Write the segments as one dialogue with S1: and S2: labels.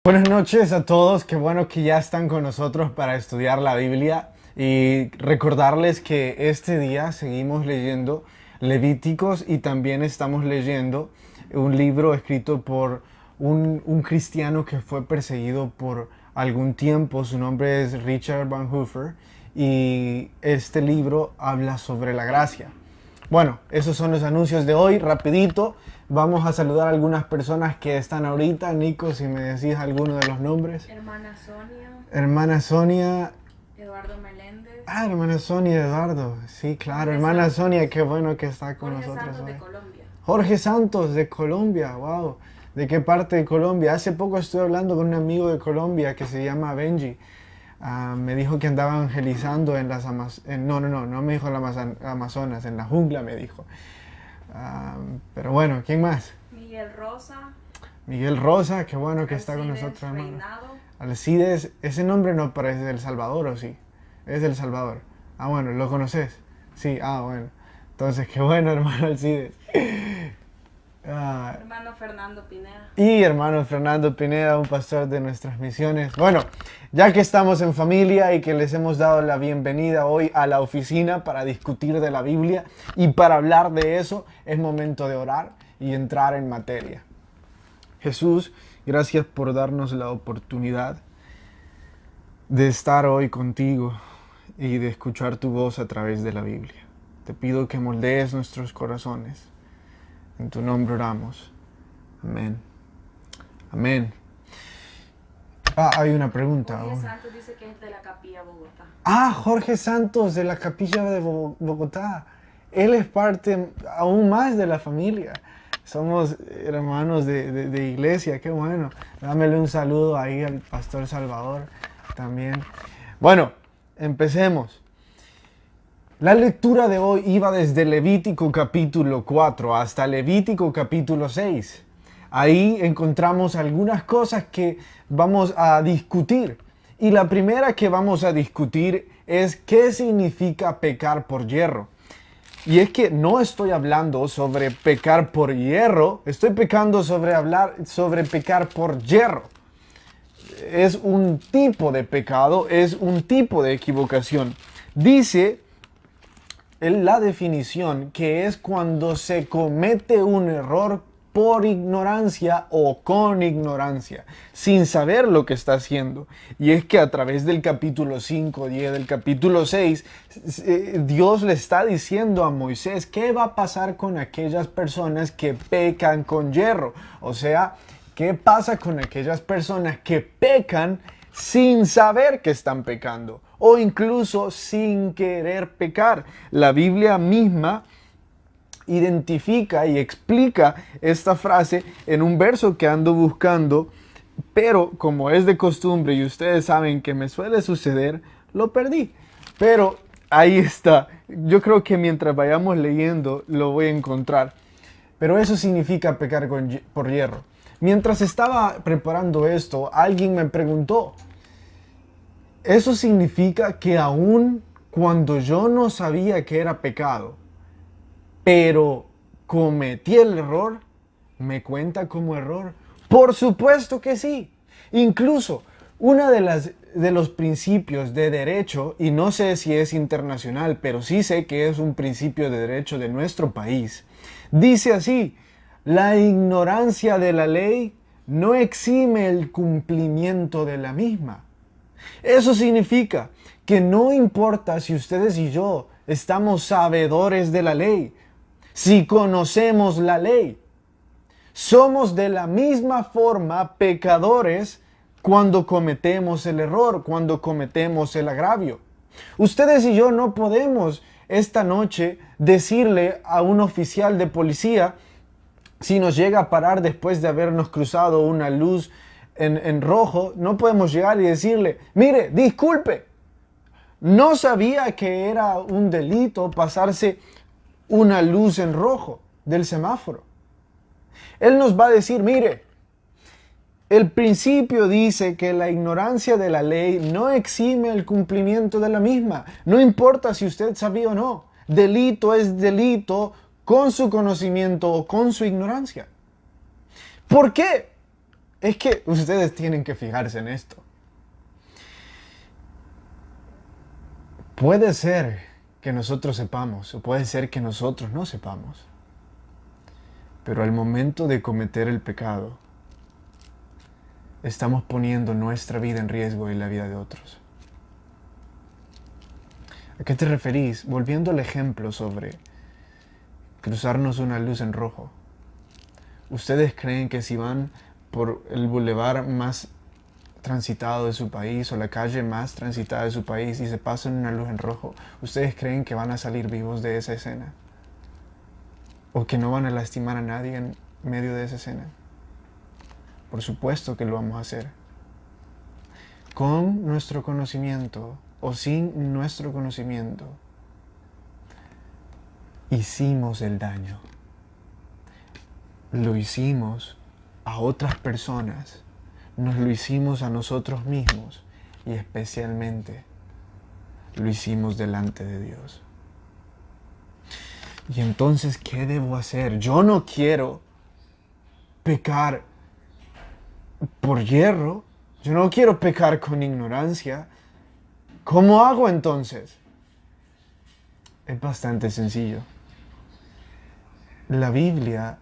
S1: Buenas noches a todos, qué bueno que ya están con nosotros para estudiar la Biblia y recordarles que este día seguimos leyendo Levíticos y también estamos leyendo un libro escrito por un cristiano que fue perseguido por algún tiempo. Su nombre es Richard Bonhoeffer y este libro habla sobre la gracia. Bueno, esos son los anuncios de hoy, rapidito. Vamos a saludar a algunas personas que están ahorita. Nico, si me decís alguno de los nombres.
S2: Hermana Sonia.
S1: Hermana Sonia.
S2: Eduardo Meléndez.
S1: Hermana Sonia, Eduardo. Sí, claro.
S2: Jorge
S1: Hermana
S2: Santos.
S1: Sonia, qué bueno que está con
S2: Jorge
S1: nosotros
S2: Santos
S1: hoy.
S2: de Colombia.
S1: Jorge Santos de Colombia, wow. ¿De qué parte de Colombia? Hace poco estuve hablando con un amigo de Colombia que se llama Benji. Me dijo que andaba evangelizando en las Amazonas. No me dijo en las Amazonas, en la jungla me dijo. Pero bueno, ¿quién más?
S2: Miguel Rosa.
S1: Miguel Rosa, qué bueno que está con
S2: Alcides
S1: nosotros, hermano.
S2: Reinado.
S1: Alcides, ese nombre no parece del Salvador, ¿o sí? Es del Salvador. Bueno, ¿lo conoces? Sí, bueno. Entonces, qué bueno, hermano Alcides.
S2: Hermano Fernando Pineda.
S1: Y hermano Fernando Pineda, un pastor de nuestras misiones. Bueno, ya que estamos en familia y que les hemos dado la bienvenida hoy a la oficina para discutir de la Biblia y para hablar de eso, es momento de orar y entrar en materia. Jesús, gracias por darnos la oportunidad de estar hoy contigo y de escuchar tu voz a través de la Biblia. Te pido que moldees nuestros corazones. En tu nombre oramos. Amén. Amén. Hay una pregunta.
S2: Jorge Santos dice que es de la Capilla Bogotá.
S1: Jorge Santos de la Capilla de Bogotá. Él es parte aún más de la familia. Somos hermanos de iglesia, qué bueno. Dámele un saludo ahí al pastor Salvador también. Bueno, empecemos. La lectura de hoy iba desde Levítico capítulo 4 hasta Levítico capítulo 6. Ahí encontramos algunas cosas que vamos a discutir. Y la primera que vamos a discutir es qué significa pecar por hierro. Y es que no estoy hablando sobre pecar por hierro, estoy pecando sobre pecar por hierro. Es un tipo de pecado, es un tipo de equivocación. Dice la definición que es cuando se comete un error por ignorancia o con ignorancia, sin saber lo que está haciendo. Y es que a través del capítulo 5, 10, del capítulo 6, Dios le está diciendo a Moisés qué va a pasar con aquellas personas que pecan con hierro. O sea, ¿qué pasa con aquellas personas que pecan sin saber que están pecando? O incluso sin querer pecar. La Biblia misma identifica y explica esta frase en un verso que ando buscando, pero como es de costumbre y ustedes saben que me suele suceder, lo perdí. Pero ahí está. Yo creo que mientras vayamos leyendo lo voy a encontrar. Pero eso significa pecar por hierro. Mientras estaba preparando esto, alguien me preguntó, ¿eso significa que aún cuando yo no sabía que era pecado, pero cometí el error, me cuenta como error? Por supuesto que sí. Incluso una de los principios de derecho, y no sé si es internacional, pero sí sé que es un principio de derecho de nuestro país, dice así: la ignorancia de la ley no exime el cumplimiento de la misma. Eso significa que no importa si ustedes y yo estamos sabedores de la ley, si conocemos la ley, somos de la misma forma pecadores cuando cometemos el error, cuando cometemos el agravio. Ustedes y yo no podemos esta noche decirle a un oficial de policía, si nos llega a parar después de habernos cruzado una luz en rojo, no podemos llegar y decirle, mire, disculpe, no sabía que era un delito pasarse una luz en rojo del semáforo. Él nos va a decir, mire, el principio dice que la ignorancia de la ley no exime el cumplimiento de la misma. No importa si usted sabía o no. Delito es delito con su conocimiento o con su ignorancia. ¿Por qué? Es que ustedes tienen que fijarse en esto. Puede ser que nosotros sepamos, o puede ser que nosotros no sepamos. Pero al momento de cometer el pecado, estamos poniendo nuestra vida en riesgo y la vida de otros. ¿A qué te referís? Volviendo al ejemplo sobre cruzarnos una luz en rojo. ¿Ustedes creen que si van por el bulevar más transitado de su país o la calle más transitada de su país y se pasan una luz en rojo, ustedes creen que van a salir vivos de esa escena? ¿O que no van a lastimar a nadie en medio de esa escena? Por supuesto que lo vamos a hacer. Con nuestro conocimiento o sin nuestro conocimiento, hicimos el daño. Lo hicimos a otras personas, nos lo hicimos a nosotros mismos y especialmente lo hicimos delante de Dios. Y entonces, ¿qué debo hacer? Yo no quiero pecar por hierro, yo no quiero pecar con ignorancia. ¿Cómo hago entonces? Es bastante sencillo. La Biblia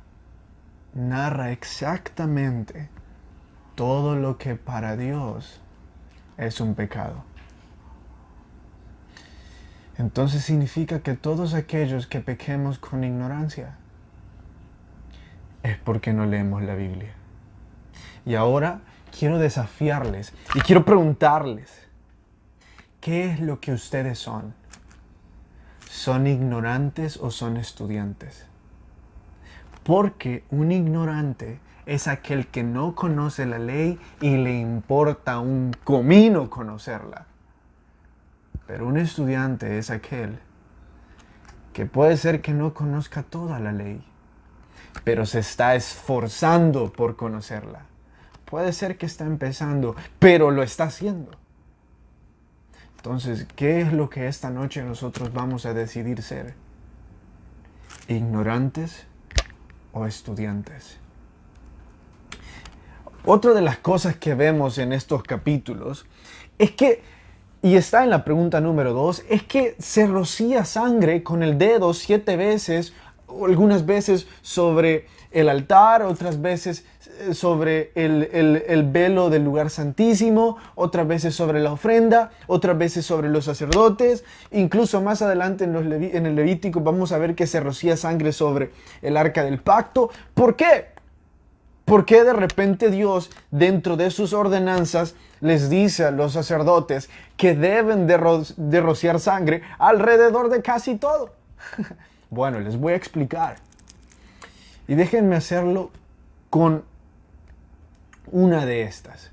S1: narra exactamente todo lo que para Dios es un pecado. Entonces significa que todos aquellos que pequemos con ignorancia es porque no leemos la Biblia. Y ahora quiero desafiarles y quiero preguntarles, ¿qué es lo que ustedes son? ¿Son ignorantes o son estudiantes? Porque un ignorante es aquel que no conoce la ley y le importa un comino conocerla. Pero un estudiante es aquel que puede ser que no conozca toda la ley, pero se está esforzando por conocerla. Puede ser que está empezando, pero lo está haciendo. Entonces, ¿qué es lo que esta noche nosotros vamos a decidir ser? ¿Ignorantes o estudiantes? Otra de las cosas que vemos en estos capítulos es que, y está en la pregunta número 2, es que se rocía sangre con el dedo 7 veces, o algunas veces sobre el altar, otras veces sobre el velo del lugar santísimo, otras veces sobre la ofrenda, otras veces sobre los sacerdotes. Incluso más adelante en el Levítico vamos a ver que se rocía sangre sobre el arca del pacto. ¿Por qué? ¿Por qué de repente Dios, dentro de sus ordenanzas, les dice a los sacerdotes que deben de rociar sangre alrededor de casi todo? Bueno, les voy a explicar. Y déjenme hacerlo con una de estas.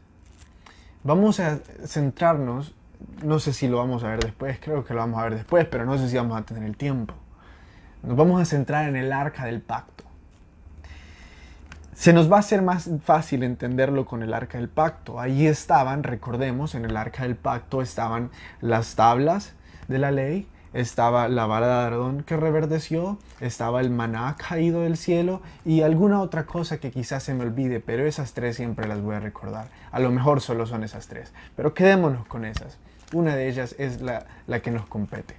S1: Vamos a centrarnos, no sé si lo vamos a ver después, creo que lo vamos a ver después, pero no sé si vamos a tener el tiempo. Nos vamos a centrar en el arca del pacto. Se nos va a hacer más fácil entenderlo con el arca del pacto. Allí estaban, recordemos, en el arca del pacto estaban las tablas de la ley, estaba la vara de Aarón que reverdeció, estaba el maná caído del cielo y alguna otra cosa que quizás se me olvide, pero esas 3 siempre las voy a recordar. A lo mejor solo son esas 3, pero quedémonos con esas. Una de ellas es la que nos compete.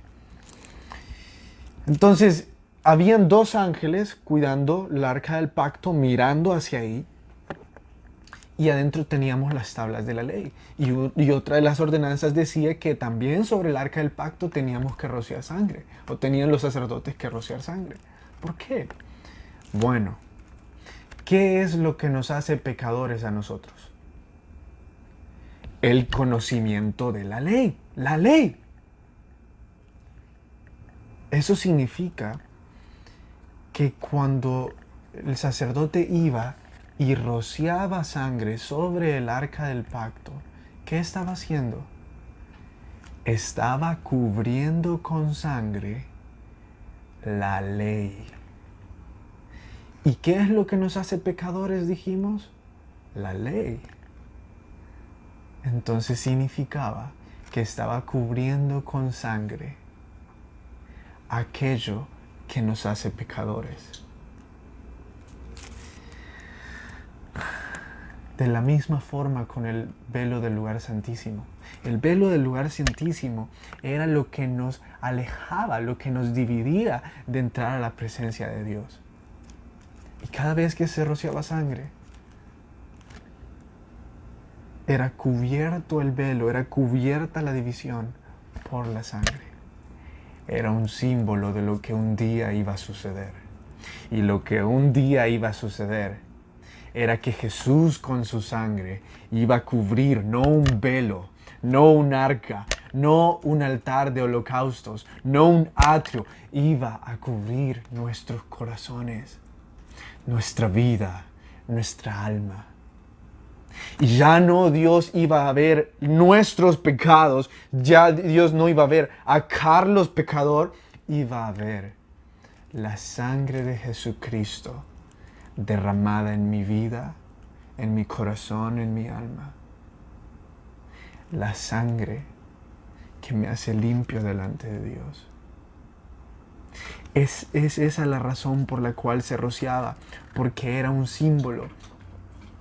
S1: Entonces, habían 2 ángeles cuidando el arca del pacto, mirando hacia ahí. Y adentro teníamos las tablas de la ley. Y otra de las ordenanzas decía que también sobre el arca del pacto teníamos que rociar sangre. O tenían los sacerdotes que rociar sangre. ¿Por qué? Bueno, ¿qué es lo que nos hace pecadores a nosotros? El conocimiento de la ley. La ley. Eso significa que cuando el sacerdote iba y rociaba sangre sobre el arca del pacto, ¿qué estaba haciendo? Estaba cubriendo con sangre la ley. ¿Y qué es lo que nos hace pecadores, dijimos? La ley. Entonces significaba que estaba cubriendo con sangre aquello que nos hace pecadores. De la misma forma con el velo del lugar santísimo. El velo del lugar santísimo era lo que nos alejaba, lo que nos dividía de entrar a la presencia de Dios. Y cada vez que se rociaba sangre, era cubierto el velo, era cubierta la división por la sangre. Era un símbolo de lo que un día iba a suceder. Y lo que un día iba a suceder era que Jesús con su sangre iba a cubrir no un velo, no un arca, no un altar de holocaustos, no un atrio, iba a cubrir nuestros corazones, nuestra vida, nuestra alma. Y ya no Dios iba a ver nuestros pecados, ya Dios no iba a ver a Carlos pecador, iba a ver la sangre de Jesucristo derramada en mi vida, en mi corazón, en mi alma. La sangre que me hace limpio delante de Dios. Es esa la razón por la cual se rociaba, porque era un símbolo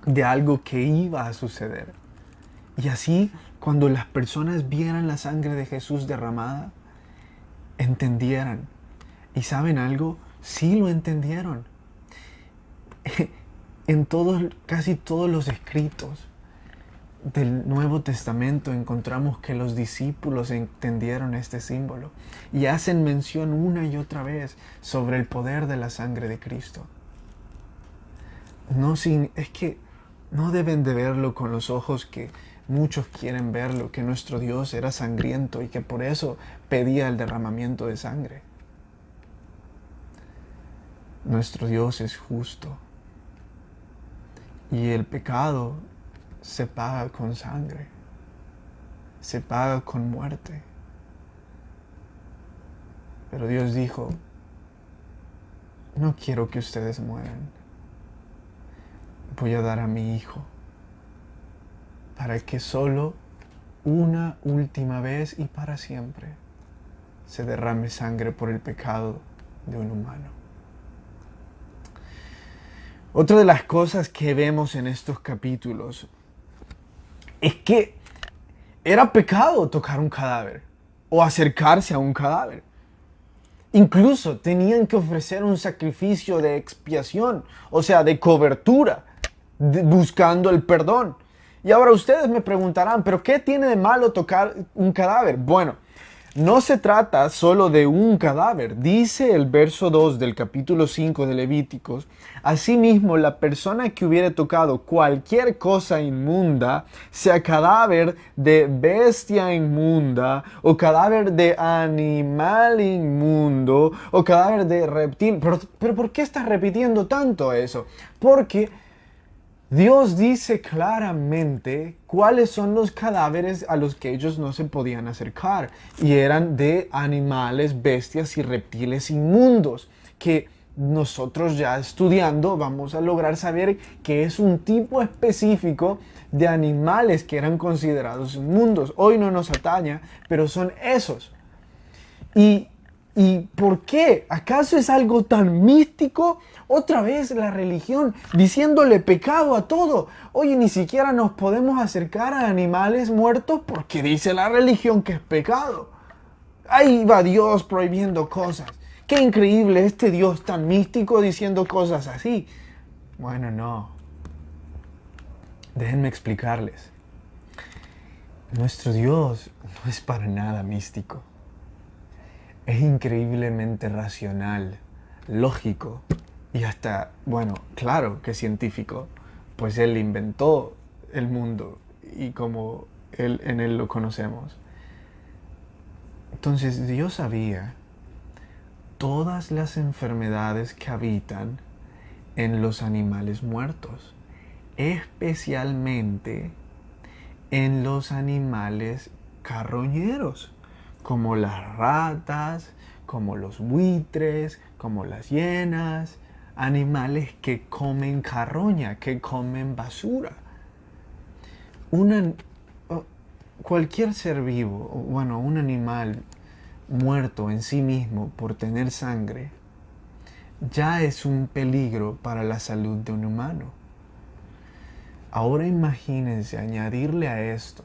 S1: de algo que iba a suceder. Y así, cuando las personas vieran la sangre de Jesús derramada, entendieran. ¿Y saben algo? Sí lo entendieron. En casi todos los escritos del Nuevo Testamento encontramos que los discípulos entendieron este símbolo y hacen mención una y otra vez sobre el poder de la sangre de Cristo. Es que no deben de verlo con los ojos que muchos quieren verlo, que nuestro Dios era sangriento y que por eso pedía el derramamiento de sangre. Nuestro Dios es justo. Y el pecado se paga con sangre, se paga con muerte. Pero Dios dijo, no quiero que ustedes mueran. Voy a dar a mi Hijo para que solo una última vez y para siempre se derrame sangre por el pecado de un humano. Otra de las cosas que vemos en estos capítulos es que era pecado tocar un cadáver o acercarse a un cadáver. Incluso tenían que ofrecer un sacrificio de expiación, o sea, de cobertura, buscando el perdón. Y ahora ustedes me preguntarán, ¿pero qué tiene de malo tocar un cadáver? Bueno, no se trata solo de un cadáver. Dice el verso 2 del capítulo 5 de Levíticos, asimismo la persona que hubiere tocado cualquier cosa inmunda, sea cadáver de bestia inmunda, o cadáver de animal inmundo, o cadáver de reptil. Pero ¿por qué estás repitiendo tanto eso? Porque Dios dice claramente cuáles son los cadáveres a los que ellos no se podían acercar. Y eran de animales, bestias y reptiles inmundos, que nosotros ya estudiando vamos a lograr saber que es un tipo específico de animales que eran considerados inmundos. Hoy no nos ataña, pero son esos. ¿Y por qué? ¿Acaso es algo tan místico? Otra vez la religión diciéndole pecado a todo. Oye, ni siquiera nos podemos acercar a animales muertos porque dice la religión que es pecado. Ahí va Dios prohibiendo cosas. Qué increíble este Dios tan místico diciendo cosas así. Bueno, no. Déjenme explicarles. Nuestro Dios no es para nada místico. Es increíblemente racional, lógico y hasta, bueno, claro que científico, pues Él inventó el mundo y como en Él lo conocemos. Entonces Dios sabía todas las enfermedades que habitan en los animales muertos, especialmente en los animales carroñeros, como las ratas, como los buitres, como las hienas, animales que comen carroña, que comen basura. Cualquier ser vivo, bueno, un animal muerto en sí mismo por tener sangre, ya es un peligro para la salud de un humano. Ahora imagínense añadirle a esto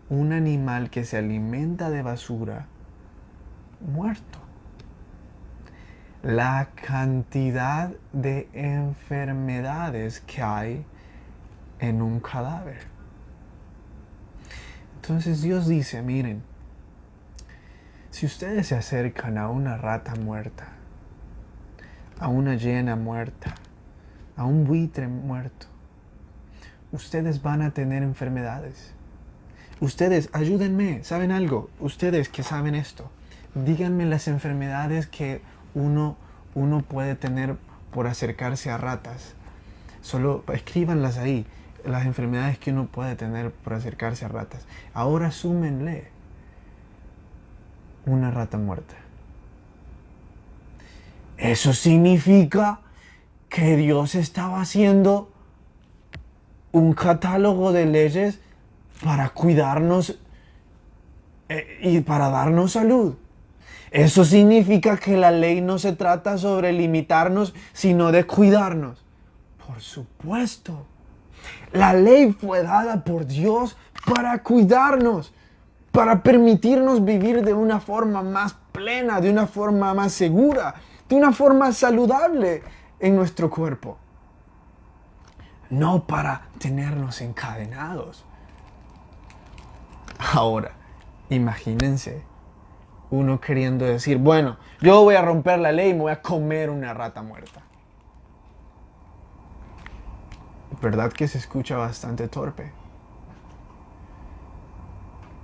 S1: un animal que se alimenta de basura muerto. La cantidad de enfermedades que hay en un cadáver. Entonces Dios dice, miren, si ustedes se acercan a una rata muerta, a una hiena muerta, a un buitre muerto, ustedes van a tener enfermedades. Ustedes, ayúdenme, ¿saben algo? Ustedes que saben esto, díganme las enfermedades que uno puede tener por acercarse a ratas. Solo escríbanlas ahí, las enfermedades que uno puede tener por acercarse a ratas. Ahora súmenle una rata muerta. Eso significa que Dios estaba haciendo un catálogo de leyes para cuidarnos y para darnos salud. Eso significa que la ley no se trata sobre limitarnos, sino de cuidarnos. Por supuesto. La ley fue dada por Dios para cuidarnos, para permitirnos vivir de una forma más plena, de una forma más segura, de una forma saludable en nuestro cuerpo. No para tenernos encadenados. Ahora, imagínense uno queriendo decir, bueno, yo voy a romper la ley y me voy a comer una rata muerta. ¿Verdad que se escucha bastante torpe?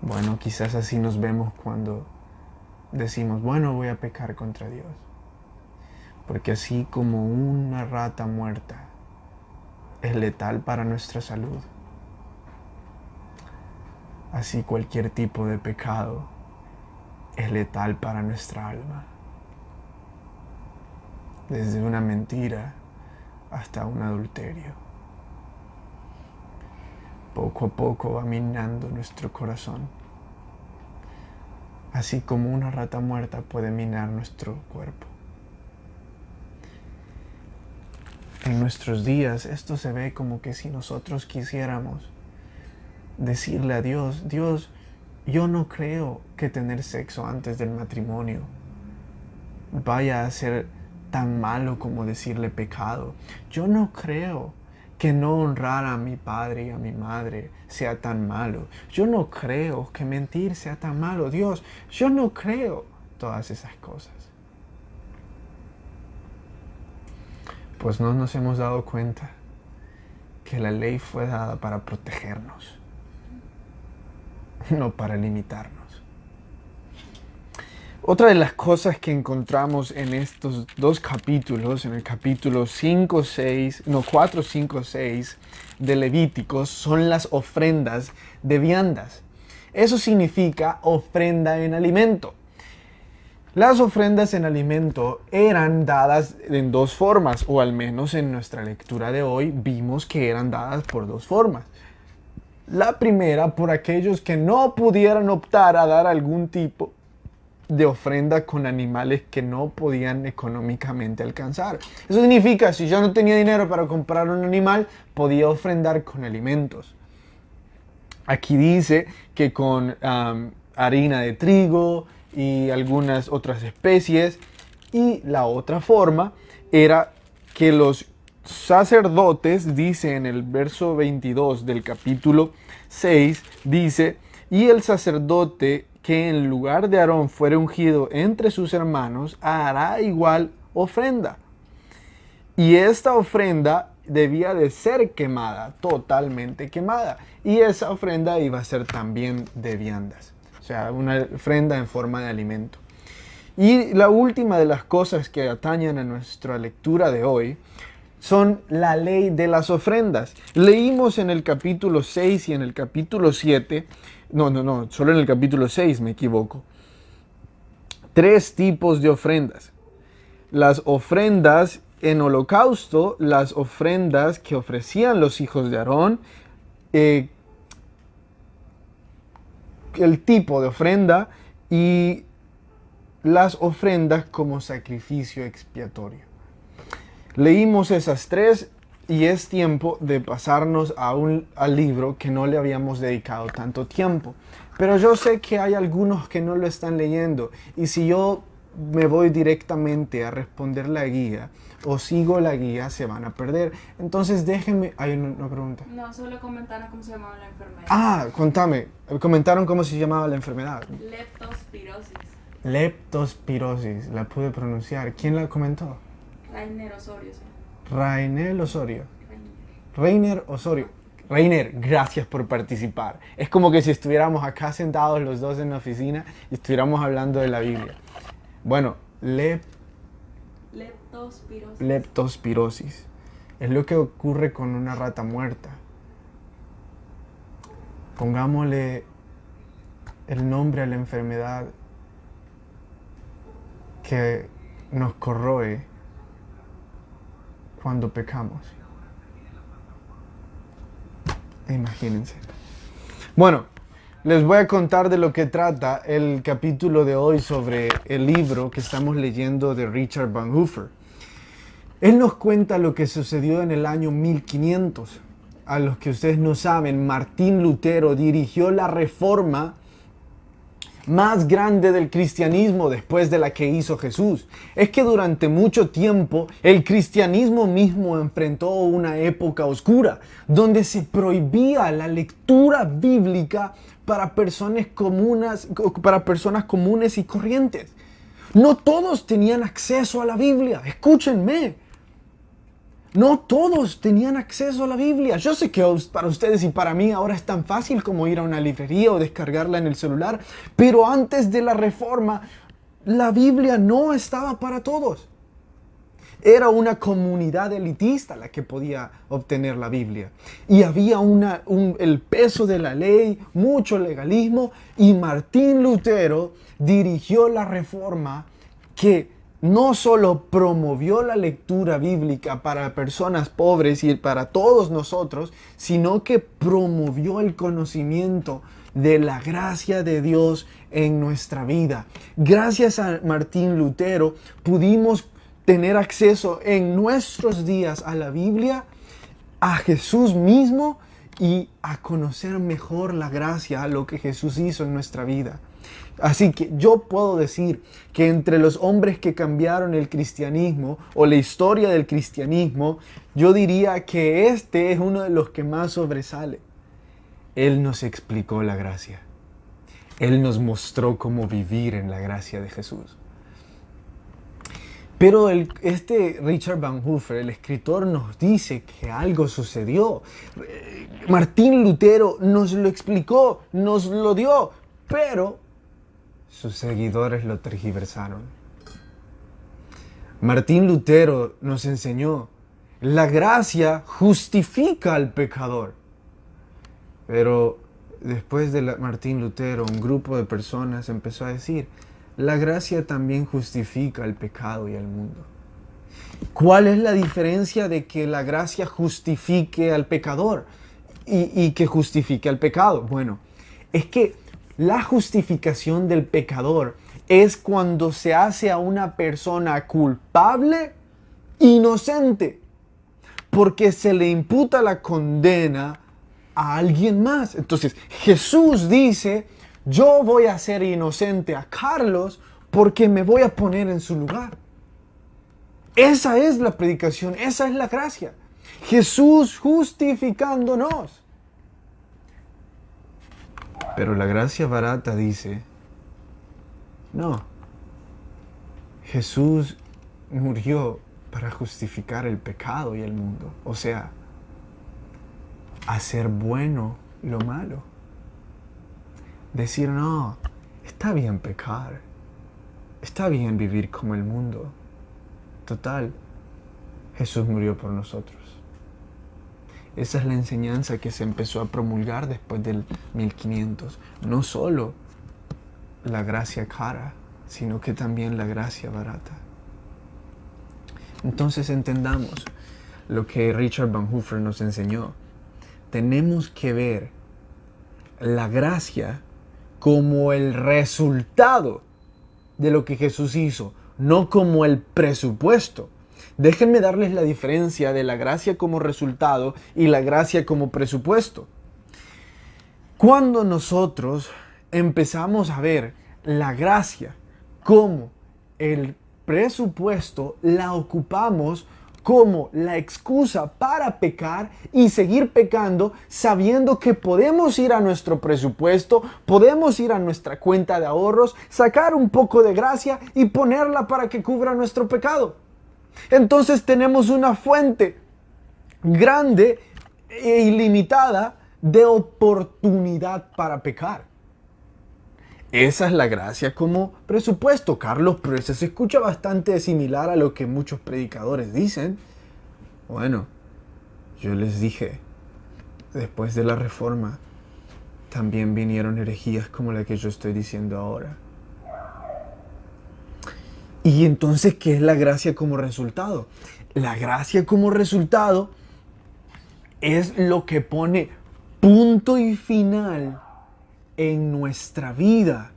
S1: Bueno, quizás así nos vemos cuando decimos, bueno, voy a pecar contra Dios. Porque así como una rata muerta es letal para nuestra salud, así cualquier tipo de pecado es letal para nuestra alma. Desde una mentira hasta un adulterio. Poco a poco va minando nuestro corazón. Así como una rata muerta puede minar nuestro cuerpo. En nuestros días esto se ve como que si nosotros quisiéramos decirle a Dios, Dios, yo no creo que tener sexo antes del matrimonio vaya a ser tan malo como decirle pecado. Yo no creo que no honrar a mi padre y a mi madre sea tan malo. Yo no creo que mentir sea tan malo. Dios, yo no creo todas esas cosas. Pues no nos hemos dado cuenta que la ley fue dada para protegernos, no para limitarnos. Otra de las cosas que encontramos en estos dos capítulos, en el capítulo 4, 5, 6 de Levíticos, son las ofrendas de viandas. Eso significa ofrenda en alimento. Las ofrendas en alimento eran dadas en dos formas, o al menos en nuestra lectura de hoy vimos que eran dadas por dos formas. La primera, por aquellos que no pudieran optar a dar algún tipo de ofrenda con animales que no podían económicamente alcanzar. Eso significa, si yo no tenía dinero para comprar un animal, podía ofrendar con alimentos. Aquí dice que con harina de trigo y algunas otras especies. Y la otra forma era que los sacerdotes, dice en el verso 22 del capítulo 6, dice, y el sacerdote que en lugar de Aarón fuere ungido entre sus hermanos, hará igual ofrenda. Y esta ofrenda debía de ser quemada, totalmente quemada. Y esa ofrenda iba a ser también de viandas. O sea, una ofrenda en forma de alimento. Y la última de las cosas que atañen a nuestra lectura de hoy son la ley de las ofrendas. Leímos en el capítulo 6 y en el capítulo 7, solo en el capítulo 6 me equivoco, 3 tipos de ofrendas. Las ofrendas en holocausto, las ofrendas que ofrecían los hijos de Aarón, el tipo de ofrenda y las ofrendas como sacrificio expiatorio. Leímos esas 3 y es tiempo de pasarnos al libro que no le habíamos dedicado tanto tiempo. Pero yo sé que hay algunos que no lo están leyendo, y si yo me voy directamente a responder la guía o sigo la guía, se van a perder. Entonces déjenme... Hay una pregunta.
S2: No, solo comentaron cómo se llamaba la enfermedad.
S1: Ah, contame. Comentaron cómo se llamaba la enfermedad.
S2: Leptospirosis.
S1: Leptospirosis. La pude pronunciar. ¿Quién la comentó?
S2: Rainer Osorio, sí.
S1: Rainer Osorio.
S2: Rainer.
S1: Reiner Osorio. Reiner, gracias por participar. Es como que si estuviéramos acá sentados los dos en la oficina y estuviéramos hablando de la Biblia. Bueno,
S2: Leptospirosis.
S1: leptospirosis. Es lo que ocurre con una rata muerta. Pongámosle el nombre a la enfermedad que nos corroe cuando pecamos. Imagínense. Bueno, les voy a contar de lo que trata el capítulo de hoy sobre el libro que estamos leyendo de Richard Bonhoeffer. Él nos cuenta lo que sucedió en el año 1500. A los que ustedes no saben, Martín Lutero dirigió la reforma más grande del cristianismo después de la que hizo Jesús. Es que durante mucho tiempo el cristianismo mismo enfrentó una época oscura donde se prohibía la lectura bíblica para personas comunes y corrientes. No todos tenían acceso a la Biblia. Escúchenme. No todos tenían acceso a la Biblia. Yo sé que para ustedes y para mí ahora es tan fácil como ir a una librería o descargarla en el celular, pero antes de la Reforma, la Biblia no estaba para todos. Era una comunidad elitista la que podía obtener la Biblia. Y había el peso de la ley, mucho legalismo, y Martín Lutero dirigió la Reforma que no solo promovió la lectura bíblica para personas pobres y para todos nosotros, sino que promovió el conocimiento de la gracia de Dios en nuestra vida. Gracias a Martín Lutero pudimos tener acceso en nuestros días a la Biblia, a Jesús mismo y a conocer mejor la gracia, lo que Jesús hizo en nuestra vida. Así que yo puedo decir que entre los hombres que cambiaron el cristianismo o la historia del cristianismo, yo diría que este es uno de los que más sobresale. Él nos explicó la gracia. Él nos mostró cómo vivir en la gracia de Jesús. Pero Richard Bonhoeffer, el escritor, nos dice que algo sucedió. Martín Lutero nos lo explicó, nos lo dio, pero sus seguidores lo tergiversaron. Martín Lutero nos enseñó, la gracia justifica al pecador. Pero después de Martín Lutero, un grupo de personas empezó a decir, la gracia también justifica el pecado y el mundo. ¿Cuál es la diferencia de que la gracia justifique al pecador y que justifique al pecado? Bueno, es que la justificación del pecador es cuando se hace a una persona culpable, inocente, porque se le imputa la condena a alguien más. Entonces, Jesús dice, yo voy a hacer inocente a Carlos porque me voy a poner en su lugar. Esa es la predicación, esa es la gracia. Jesús justificándonos. Pero la gracia barata dice, no, Jesús murió para justificar el pecado y el mundo. O sea, hacer bueno lo malo. Decir, no, está bien pecar, está bien vivir como el mundo. Total, Jesús murió por nosotros. Esa es la enseñanza que se empezó a promulgar después del 1500. No solo la gracia cara, sino que también la gracia barata. Entonces entendamos lo que Richard Bonhoeffer nos enseñó. Tenemos que ver la gracia como el resultado de lo que Jesús hizo, no como el presupuesto. Déjenme darles la diferencia de la gracia como resultado y la gracia como presupuesto. Cuando nosotros empezamos a ver la gracia como el presupuesto, la ocupamos como la excusa para pecar y seguir pecando, sabiendo que podemos ir a nuestro presupuesto, podemos ir a nuestra cuenta de ahorros, sacar un poco de gracia y ponerla para que cubra nuestro pecado. Entonces tenemos una fuente grande e ilimitada de oportunidad para pecar. Esa es la gracia como presupuesto, Carlos, pero eso se escucha bastante similar a lo que muchos predicadores dicen. Bueno, yo les dije, después de la Reforma, también vinieron herejías como la que yo estoy diciendo ahora. Y entonces, ¿qué es la gracia como resultado? La gracia como resultado es lo que pone punto y final en nuestra vida.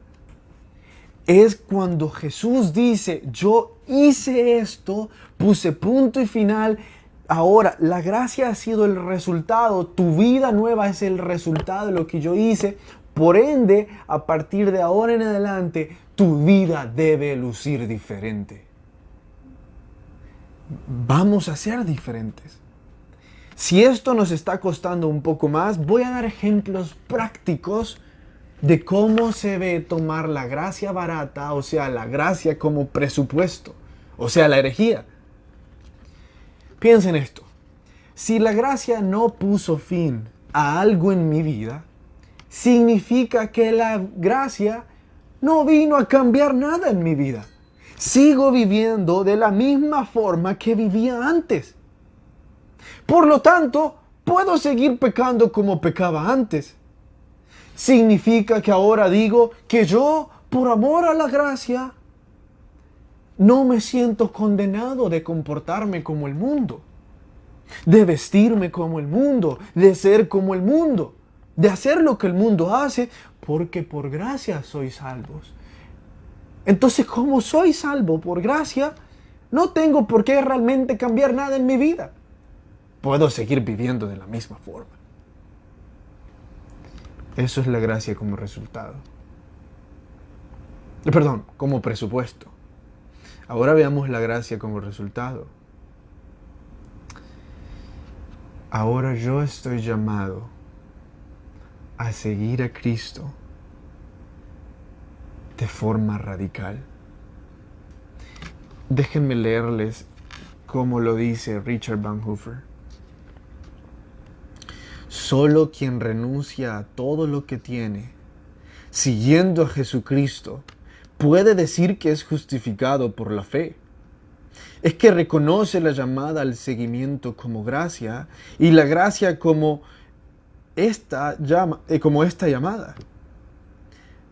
S1: Es cuando Jesús dice, yo hice esto, puse punto y final. Ahora, la gracia ha sido el resultado, tu vida nueva es el resultado de lo que yo hice. Por ende, a partir de ahora en adelante, tu vida debe lucir diferente. Vamos a ser diferentes. Si esto nos está costando un poco más, voy a dar ejemplos prácticos de cómo se ve tomar la gracia barata, o sea, la gracia como presupuesto, o sea, la herejía. Piensen esto. Si la gracia no puso fin a algo en mi vida, significa que la gracia no vino a cambiar nada en mi vida. Sigo viviendo de la misma forma que vivía antes. Por lo tanto, puedo seguir pecando como pecaba antes. Significa que ahora digo que yo, por amor a la gracia, no me siento condenado de comportarme como el mundo, de vestirme como el mundo, de ser como el mundo, de hacer lo que el mundo hace, porque por gracia sois salvos. Entonces, como soy salvo por gracia, no tengo por qué realmente cambiar nada en mi vida. Puedo seguir viviendo de la misma forma. Eso es la gracia como resultado. Perdón, como presupuesto. Ahora veamos la gracia como resultado. Ahora yo estoy llamado a seguir a Cristo de forma radical. Déjenme leerles cómo lo dice Richard Bonhoeffer. Solo quien renuncia a todo lo que tiene, siguiendo a Jesucristo, puede decir que es justificado por la fe. Es que reconoce la llamada al seguimiento como gracia y la gracia como esta llamada.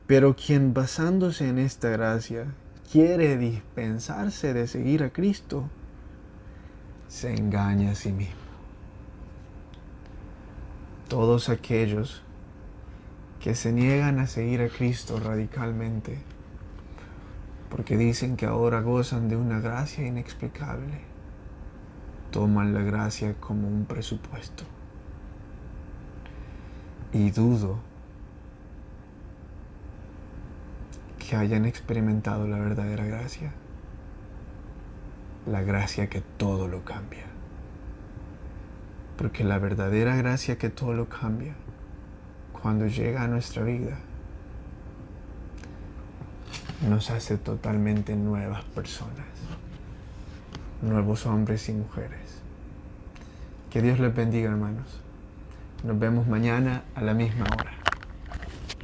S1: Pero quien basándose en esta gracia quiere dispensarse de seguir a Cristo, se engaña a sí mismo. Todos aquellos que se niegan a seguir a Cristo radicalmente, porque dicen que ahora gozan de una gracia inexplicable, toman la gracia como un presupuesto. Y dudo que hayan experimentado la verdadera gracia, la gracia que todo lo cambia. Porque la verdadera gracia que todo lo cambia, cuando llega a nuestra vida, nos hace totalmente nuevas personas, nuevos hombres y mujeres. Que Dios les bendiga, hermanos. Nos vemos mañana a la misma hora.